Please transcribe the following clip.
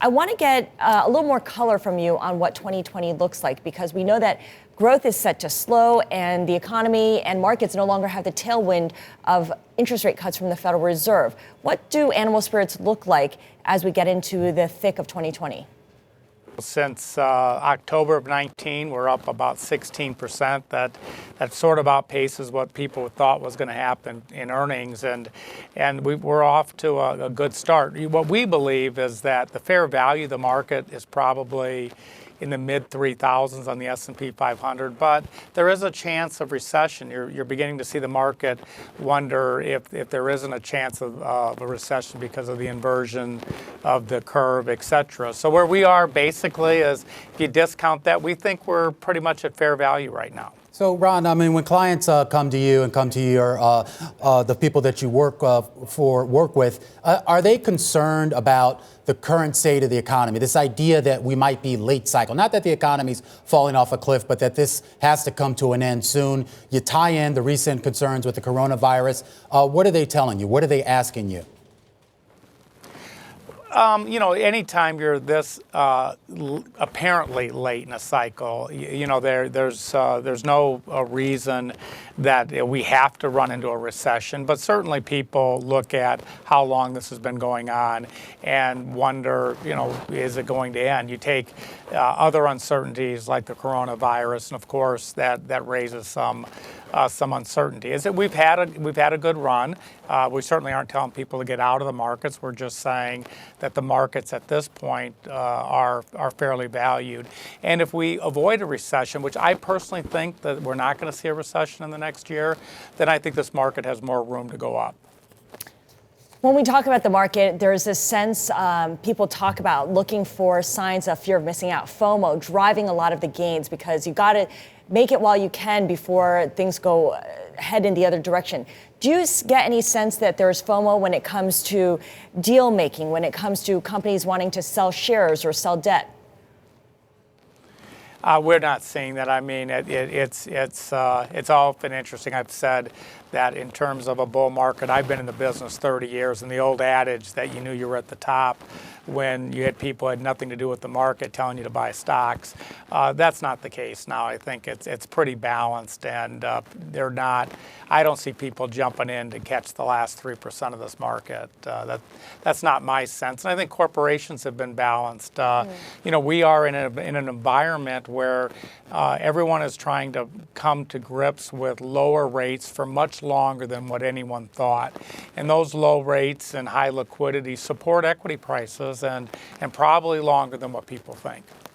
I want to get a little more color from you on what 2020 looks like, because we know that growth is set to slow and the economy and markets no longer have the tailwind of interest rate cuts from the Federal Reserve. What do animal spirits look like as we get into the thick of 2020? Since October of 19, we're up about 16%. That sort of outpaces what people thought was going to happen in earnings, and we're off to a good start. What we believe is that the fair value of the market is probably in the mid 3,000s on the S&P 500, but there is a chance of recession. You're beginning to see the market wonder if there isn't a chance of a recession because of the inversion of the curve, et cetera. So where we are basically is, if you discount that, we think we're pretty much at fair value right now. So, Ron, I mean, when clients come to you and come to your the people that you work with, are they concerned about the current state of the economy? This idea that we might be late cycle, not that the economy's falling off a cliff, but that this has to come to an end soon. You tie in the recent concerns with the coronavirus. What are they telling you? What are they asking you? Anytime you're this apparently late in a cycle, there's no reason that we have to run into a recession. But certainly people look at how long this has been going on and wonder, is it going to end? You take other uncertainties like the coronavirus, and of course that raises some uncertainty. Is that we've had a good run. We certainly aren't telling people to get out of the markets. We're just saying that the markets at this point are fairly valued. And if we avoid a recession, which I personally think that we're not going to see a recession in the next year, then I think this market has more room to go up. When we talk about the market, there's this sense people talk about looking for signs of fear of missing out, FOMO, driving a lot of the gains, because you got to make it while you can before things head in the other direction. Do you get any sense that there's FOMO when it comes to deal making, when it comes to companies wanting to sell shares or sell debt? We're not seeing that. I mean, it's all been interesting. I've said that in terms of a bull market, I've been in the business 30 years, and the old adage that you knew you were at the top when you had people who had nothing to do with the market telling you to buy stocks, that's not the case now. I think it's pretty balanced, and I don't see people jumping in to catch the last 3% of this market. That's not my sense. And I think corporations have been balanced. We are in an environment where everyone is trying to come to grips with lower rates for much longer than what anyone thought. And those low rates and high liquidity support equity prices and probably longer than what people think.